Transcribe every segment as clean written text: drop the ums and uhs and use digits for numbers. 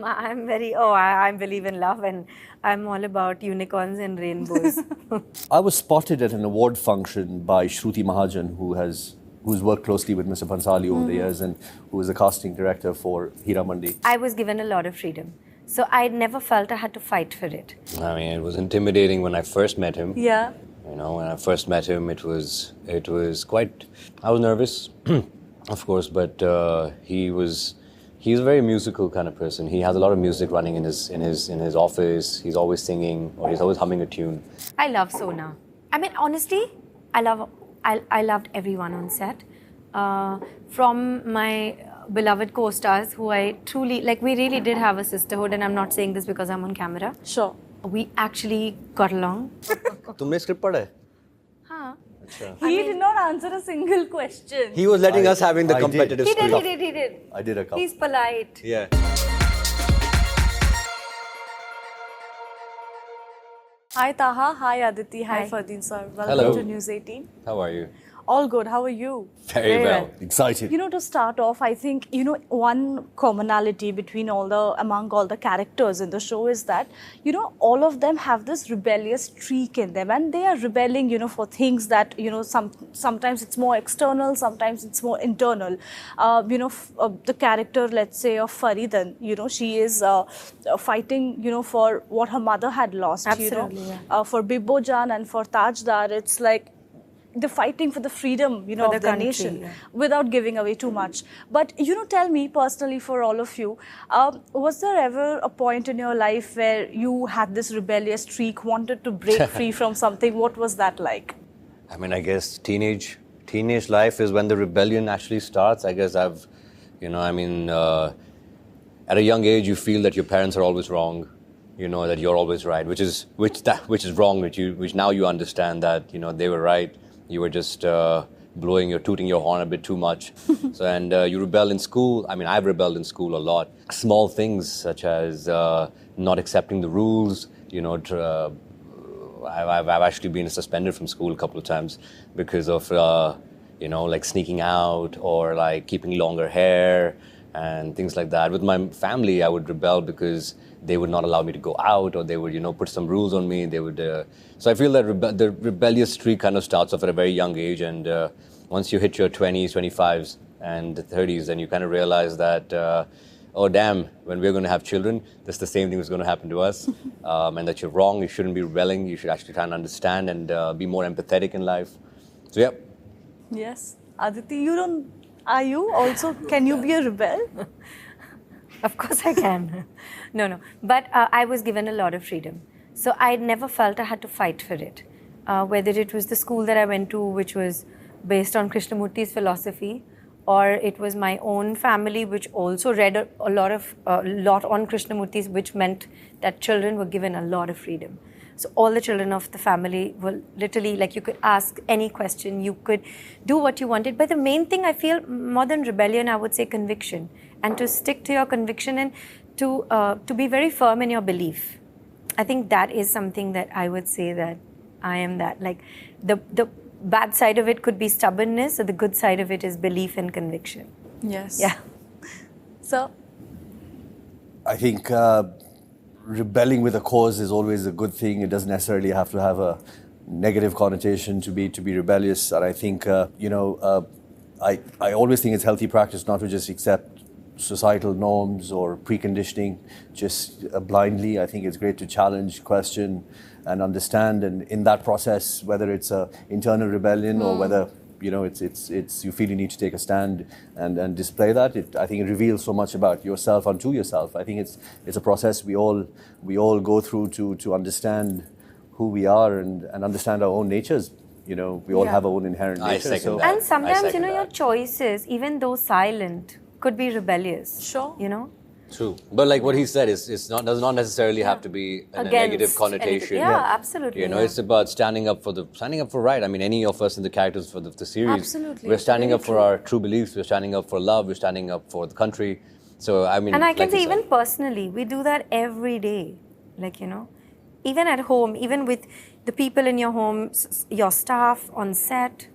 I believe in love, and I'm all about unicorns and rainbows. I was spotted at an award function by Shruti Mahajan, who's worked closely with Mr. Bhansali over the years and who is the casting director for Heeramandi. I was given a lot of freedom. So I never felt I had to fight for it. I mean, it was intimidating when I first met him. Yeah. You know, when I first met him, it was quite. I was nervous, of course, but he's a very musical kind of person. He has a lot of music running in his office. He's always singing, or he's always humming a tune. I love Sona. I mean, honestly, I loved everyone on set. From my beloved co-stars, who I truly like. We really did have a sisterhood, and I'm not saying this because I'm on camera. Sure. We actually got along. तुमने script पढ़ा है? हाँ. He did not answer a single question. He was letting us having the competitive He spirit. did. I did a couple. He's polite. Yeah. Hi Taha, hi Aditi, hi Hi. Fardeen sir. Welcome Hello. to News 18. How are you? All good, how are you? Very well. Excited. You know, to start off, I think, one commonality among all the characters in the show is that, all of them have this rebellious streak in them, and they are rebelling, for things that, sometimes it's more external, sometimes it's more internal. The character, let's say, of Fardeen, she is fighting, for what her mother had lost. Absolutely, For Bibbo Jan and for Tajdar, it's like, they're fighting for the freedom, of the their country, nation, without giving away too much. But, tell me personally, for all of you, was there ever a point in your life where you had this rebellious streak, wanted to break free from something? What was that like? I mean, I guess teenage life is when the rebellion actually starts. I guess at a young age, you feel that your parents are always wrong, that you're always right, which is wrong, which now you understand that, they were right. You were just tooting your horn a bit too much. You rebel in school. I mean, I've rebelled in school a lot. Small things such as not accepting the rules. I've actually been suspended from school a couple of times because of, like sneaking out or like keeping longer hair and things like that. With my family, I would rebel because they would not allow me to go out, or they would, put some rules on me. They would. So I feel that the rebellious streak kind of starts off at a very young age, and once you hit your 20s, 25s, and 30s, then you kind of realize that, oh damn, when we're going to have children, that's the same thing that's going to happen to us, and that you're wrong. You shouldn't be rebelling. You should actually try and understand and be more empathetic in life. So yeah. Yes, Aditi, are you also? Can you be a rebel? Of course I can. No. But I was given a lot of freedom. So I never felt I had to fight for it. Whether it was the school that I went to, which was based on Krishnamurti's philosophy, or it was my own family, which also read a lot on Krishnamurti's, which meant that children were given a lot of freedom. So all the children of the family were literally, like, you could ask any question, you could do what you wanted. But the main thing, I feel, more than rebellion, I would say conviction. And to stick to your conviction and to be very firm in your belief. I think that is something that I would say that I am that. Like, the bad side of it could be stubbornness, or the good side of it is belief and conviction. Yes. Yeah. So? I think rebelling with a cause is always a good thing. It doesn't necessarily have to have a negative connotation to be rebellious. And I think, I always think it's healthy practice not to just accept societal norms or preconditioning just blindly. I think it's great to challenge, question, and understand. And in that process, whether it's a internal rebellion or whether it's you feel you need to take a stand and display that, I think it reveals so much about yourself unto yourself. I think it's a process we all go through to understand who we are and understand our own natures. We all have our own inherent nature. I second that. And sometimes, second your that. choices, even though silent, could be rebellious. Sure. True. But like what he said, does not necessarily have to be a negative connotation. Absolutely. It's about standing up for right. I mean, any of us in the characters for the series, Absolutely. we're standing up for our true beliefs, we're standing up for love, we're standing up for the country. So, I mean, and I can like say, you said, even personally, we do that every day. Like, even at home, even with the people in your home, your staff on set,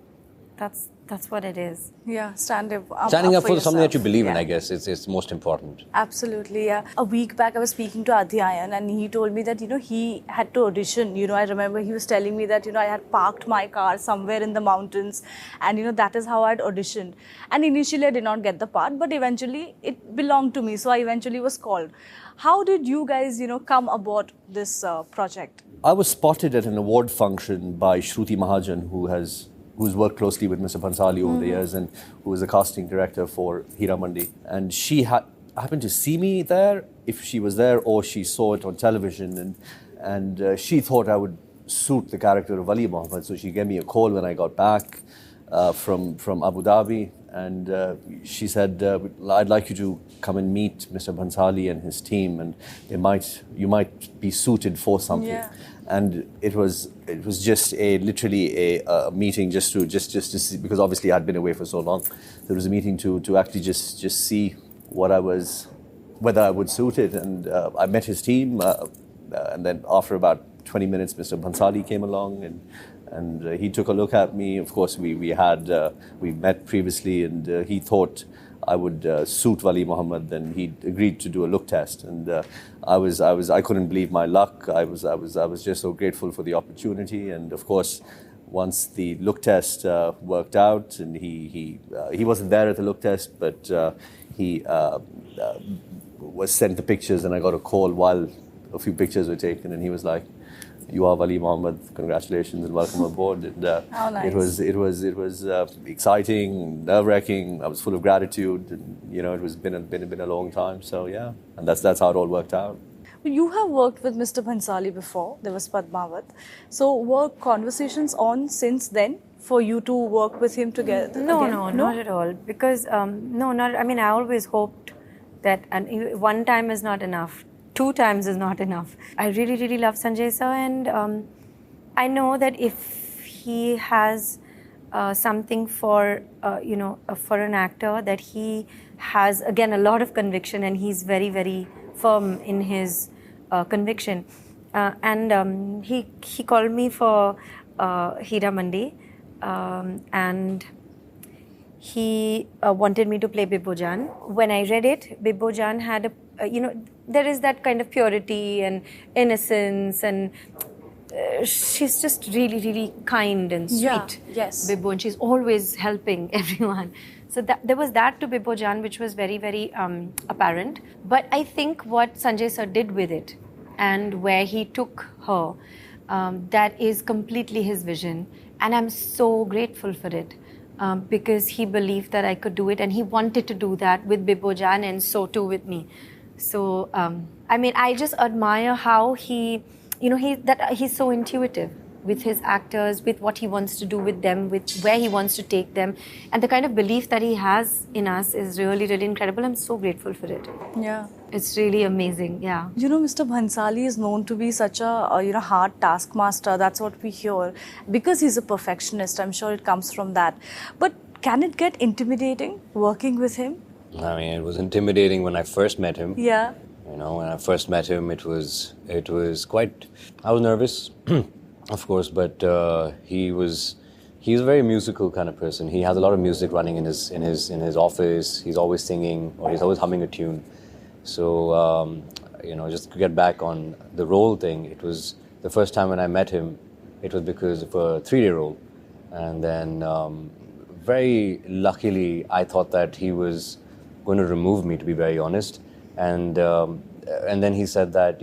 that's That's what it is. Yeah, standing up for something that you yourself. believe in, Yeah. I guess, it's most important. Absolutely, yeah. A week back, I was speaking to Adhyayan and he told me that, he had to audition. I remember he was telling me that, I had parked my car somewhere in the mountains and, that is how I'd auditioned. And initially, I did not get the part, but eventually it belonged to me. So I eventually was called. How did you guys, come aboard this project? I was spotted at an award function by Shruti Mahajan, who's worked closely with Mr. Bhansali over the years and who was the casting director for Heeramandi. And she happened to see me there, if she was there or she saw it on television. And she thought I would suit the character of Ali Muhammad. So she gave me a call when I got back from Abu Dhabi. And she said, I'd like you to come and meet Mr. Bhansali and his team, and you might be suited for something. Yeah. And it was just literally a meeting just to see, because obviously I'd been away for so long. There was a meeting to actually just see whether I would suit it. And I met his team, and then after about 20 minutes, Mr. Bhansali came along and he took a look at me. Of course, we met previously, and he thought I would suit Wali Muhammad. Then he agreed to do a look test, and I couldn't believe my luck. I was just so grateful for the opportunity, and of course, once the look test worked out, and he wasn't there at the look test, but he was sent the pictures, and I got a call while a few pictures were taken, and he was like, "You are Wali Muhammad. Congratulations and welcome aboard." And, How nice. It was exciting, nerve-wracking. I was full of gratitude, and it was been a long time. So yeah, and that's how it all worked out. You have worked with Mr. Bhansali before. There was Padmavat. So were conversations on since then for you to work with him together? No, again? not at all. Because I always hoped that, and one time is not enough. 2 times is not enough. I really, really love Sanjay sir, and I know that if he has something for for an actor, that he has again a lot of conviction, and he's very, very firm in his conviction. And he called me for Heeramandi, and he wanted me to play Bibbojan. When I read it, Bibbojan had there is that kind of purity and innocence, and she's just really, really kind and sweet. Yeah, yes. Bibbo, and she's always helping everyone. So there was that to Bibbojan, which was very, very apparent. But I think what Sanjay sir did with it, and where he took her, that is completely his vision. And I'm so grateful for it. Because he believed that I could do it, and he wanted to do that with Bibbojan, and so too with me. So I just admire how he's so intuitive with his actors, with what he wants to do with them, with where he wants to take them, and the kind of belief that he has in us is really, really incredible. I'm so grateful for it. Yeah. It's really amazing. Yeah. Mr. Bhansali is known to be such a hard taskmaster. That's what we hear. Because he's a perfectionist, I'm sure it comes from that. But can it get intimidating working with him? I mean, it was intimidating when I first met him. Yeah. When I first met him, it was quite. I was nervous, of course, but he's a very musical kind of person. He has a lot of music running in his office. He's always singing, or he's always humming a tune. So just to get back on the role thing, it was the first time when I met him. It was because of a 3-day role, and then very luckily, I thought that he was going to remove me, to be very honest. And then he said that,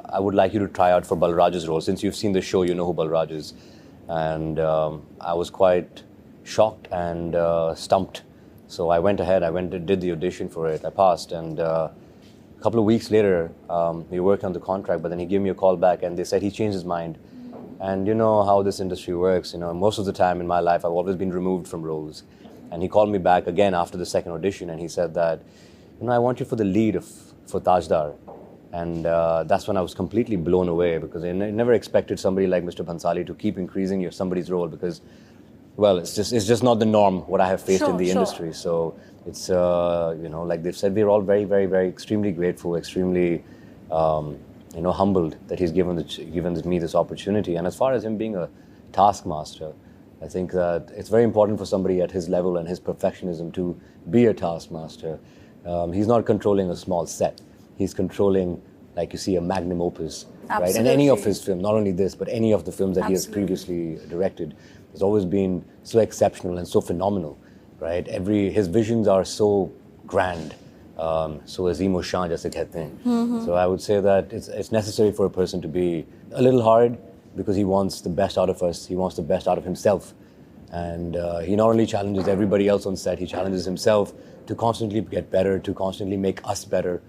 I would like you to try out for Balraj's role. Since you've seen the show, you know who Balraj is. And I was quite shocked and stumped. So I went ahead, did the audition for it. I passed. And a couple of weeks later, we worked on the contract, but then he gave me a call back and they said he changed his mind. And you know how this industry works. Most of the time in my life, I've always been removed from roles. And he called me back again after the second audition, and he said that, I want you for the lead for Tajdar. And that's when I was completely blown away, because I never expected somebody like Mr. Bhansali to keep increasing somebody's role, because, well, it's just not the norm what I have faced in the industry. So it's like they've said, we're all very, very, very extremely grateful, extremely humbled that he's given me this opportunity. And as far as him being a taskmaster, I think that it's very important for somebody at his level and his perfectionism to be a taskmaster. He's not controlling a small set. He's controlling, like you see, a magnum opus, right? And any of his films, not only this, but any of the films that he has previously directed, has always been so exceptional and so phenomenal, right? His visions are so grand. So azim o shan jaise kehte hain. So I would say that it's necessary for a person to be a little hard, because he wants the best out of us, he wants the best out of himself. And he not only challenges everybody else on set, he challenges himself to constantly get better, to constantly make us better.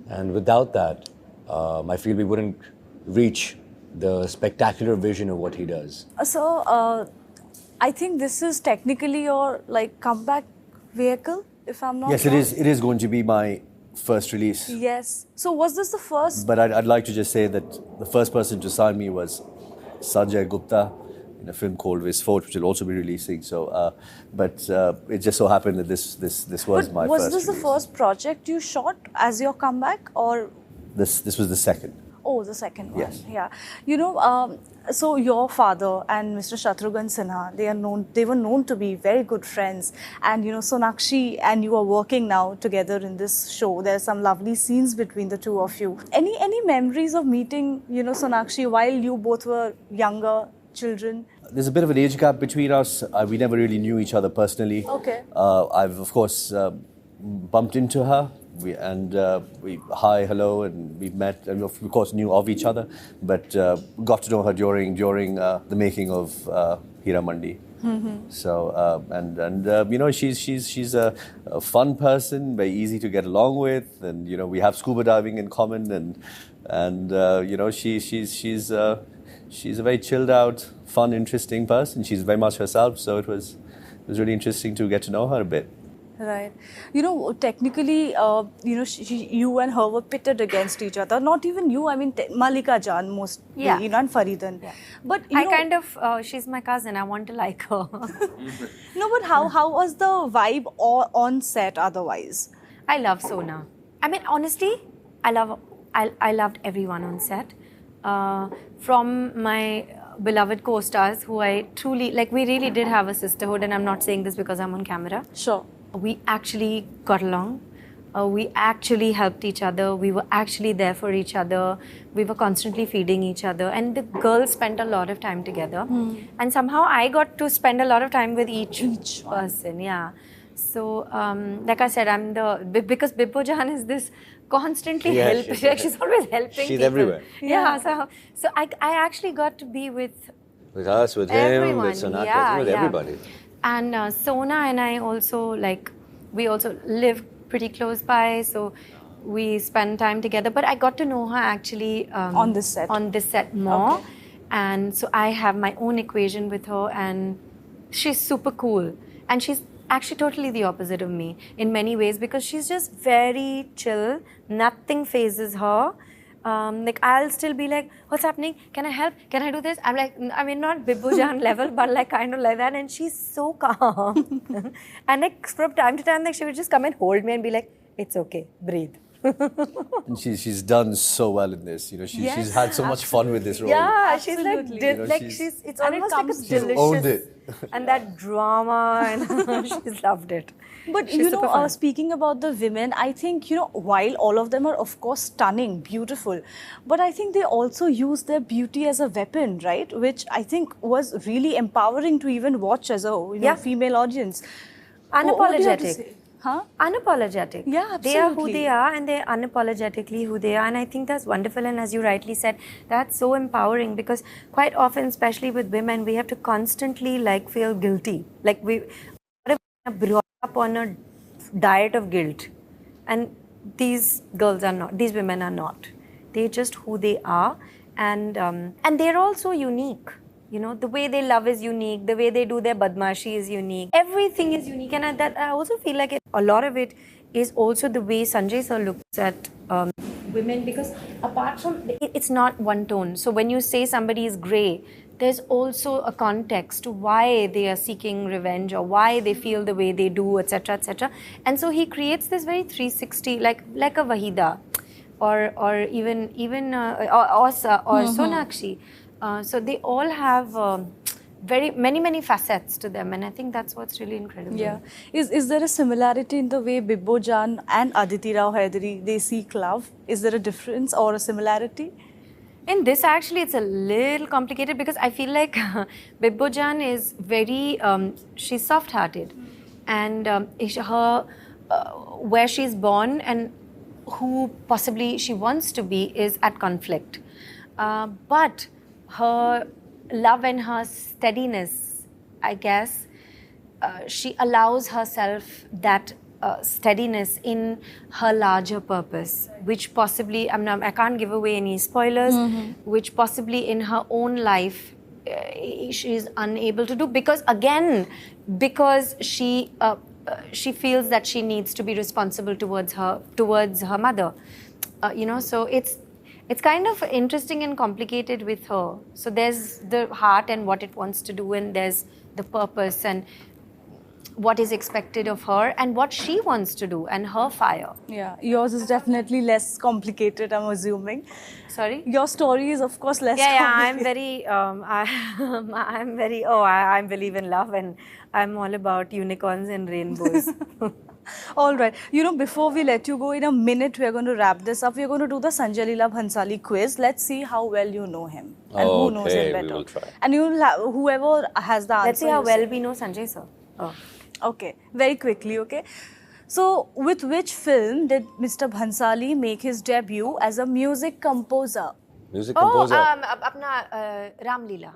And without that, I feel we wouldn't reach the spectacular vision of what he does. So, I think this is technically your comeback vehicle, if I'm not Yes, wrong. it is going to be my first release. Yes. So was this the first? But I'd like to just say that the first person to sign me was Sanjay Gupta in a film called Visfort, which will also be releasing. So, but it just so happened that this was my was first. Was this release. the first project you shot as your comeback, or? This was the second. Oh, the second one. Yes. Yeah. You know, so your father and Mr. Shatrughan Sinha, they were known to be very good friends. And, you know, Sonakshi and you are working now together in this show. There are some lovely scenes between the two of you. Any memories of meeting, you know, Sonakshi while you both were younger children? There's a bit of an age gap between us. We never really knew each other personally. Okay. I've, of course, bumped into her. We hi, hello, and we met, and of course knew of each other, but got to know her during the making of Heeramandi. So you know, she's a fun person, very easy to get along with, and you know, we have scuba diving in common, and you know, she's a very chilled out, fun, interesting person. She's very much herself, so it was really interesting to get to know her a bit. Right. You know, technically, you know, you and her were pitted against each other. Not even you, I mean, Malika Jan mostly, you know, and Fardeen. Yeah. But, you know, she's my cousin, I want to like her. No, but how was the vibe on set otherwise? I love Sona. I mean, honestly, I loved everyone on set. From my beloved co-stars, who I truly, like, we really did have a sisterhood, and I'm not saying this because I'm on camera. Sure. We actually got along. We actually helped each other. We were actually there for each other. We were constantly feeding each other. And the girls spent a lot of time together. And somehow I got to spend a lot of time with each person. Yeah. So, like I said, because Bibbo Jan is this constantly helping. She's always helping She's people. everywhere. Yeah. So I actually got to be with us, with him, with Sonakshi, with everybody. And Sona and I also, we also live pretty close by, so we spend time together. But I got to know her actually on this set more. Okay. And so I have my own equation with her, and she's super cool. And she's actually totally the opposite of me in many ways, because she's just very chill. Nothing phases her. Like, I'll still be like, what's happening? Can I help? Can I do this? I'm like, I mean, not Bibbo Jan level, but like kind of like that. And she's so calm. And like from time to time, like, she would just come and hold me and be like, it's okay, breathe. And she's done so well in this. You know, she's had so much fun with this role. Yeah, Absolutely. it's almost like a delicious. Owned it. And that drama, and she's loved it. But She's you super know, fun. speaking about the women, I think, you know, while all of them are of course stunning, beautiful, but I think they also use their beauty as a weapon, right? Which I think was really empowering to even watch as a female audience. What do you have to Unapologetic. say? Huh? Unapologetic. Yeah, absolutely. They are who they are, and they're unapologetically who they are. And I think that's wonderful. And as you rightly said, that's so empowering, because quite often, especially with women, we have to constantly feel guilty. Like we are brought up on a diet of guilt. And these women are not. They're just who they are. And they're also unique. You know, the way they love is unique. The way they do their badmashi is unique. Everything is unique. And I also feel like a lot of it is also the way Sanjay sir looks at women. Because apart from, it's not one tone. So when you say somebody is grey, there's also a context to why they are seeking revenge or why they feel the way they do, etc., etc. And so he creates this very 360, like a Wahida, or even Sonakshi. So they all have many facets to them, and I think that's what's really incredible. Yeah. Is there a similarity in the way Bibbo Jan and Aditi Rao Hydari, they seek love? Is there a difference or a similarity? In this, actually, it's a little complicated because I feel like Bibbo Jan is very, she's soft-hearted. And where she's born and who possibly she wants to be is at conflict. But her love and her steadiness, I guess, she allows herself that steadiness in her larger purpose, which possibly, I can't give away any spoilers, which possibly in her own life she is unable to do because she feels that she needs to be responsible towards her mother. So it's kind of interesting and complicated with her. So there's the heart and what it wants to do, and there's the purpose and what is expected of her and what she wants to do and her fire. Yeah, yours is definitely less complicated, I'm assuming. Sorry? Your story is, of course, less complicated. I believe in love and I'm all about unicorns and rainbows. All right. Before we let you go, in a minute, we're going to wrap this up. We're going to do the Sanjay Leela Bhansali quiz. Let's see how well you know him and who knows him better. We will try. And whoever has the answer. Let's see how well we know Sanjay sir. Oh. Okay, very quickly, okay. So, with which film did Mr. Bhansali make his debut as a music composer? Music composer? Ram Leela.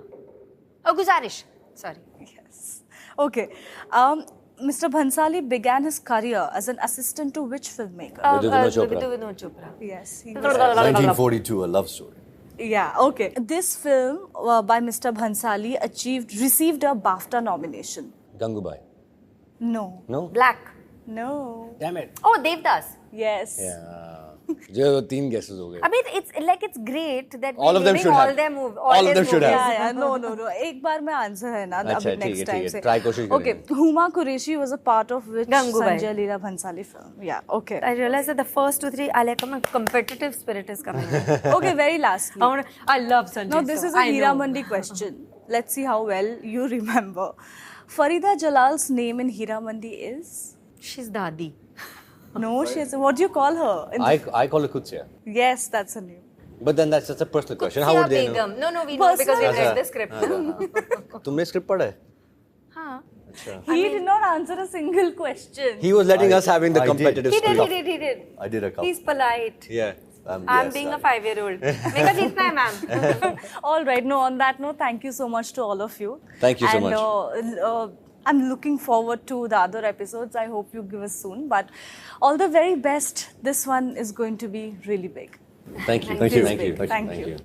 Guzarish. Sorry. Yes. Okay. Mr. Bhansali began his career as an assistant to which filmmaker? Vinod Chopra. Yes. 1942, a love story. Yeah, okay. This film by Mr. Bhansali received a BAFTA nomination. Gangubai. No. No? Black. No. Damn it. Oh, Devdas. Yes. Yeah. जो 3 guesses हो गए. I mean, it's great that all of them should all have. their move. All of them should have. Yeah. No. एक बार में answer है ना. अच्छा, अभी next time से. Try कोशिश Okay. Huma Qureshi was a part of which Gangubai. Sanjay Leela Bhansali film? Yeah. Okay. I realized that the first 2, 3, a competitive spirit is coming. Okay. Very lastly. I love Sanjay. Now this is a Heeramandi question. Let's see how well you remember. Farida Jalal's name in Heeramandi is? She's Dadi. No, she's. What do you call her? I call her Kutsia. Yes, that's her name. But then that's a personal question. How would they know? No, we know because we read the script. तुमने script पढ़ा है? हाँ. He did not answer a single question. He was letting us having the competitive spirit. He did. I did a couple. He's polite. Yeah. I'm being a 5-year-old. Meka jeetna hai, ma'am. All right. No, on that note, thank you so much to all of you. Thank you so much. I'm looking forward to the other episodes. I hope you give us soon. But all the very best. This one is going to be really big. Thank you. Thank you.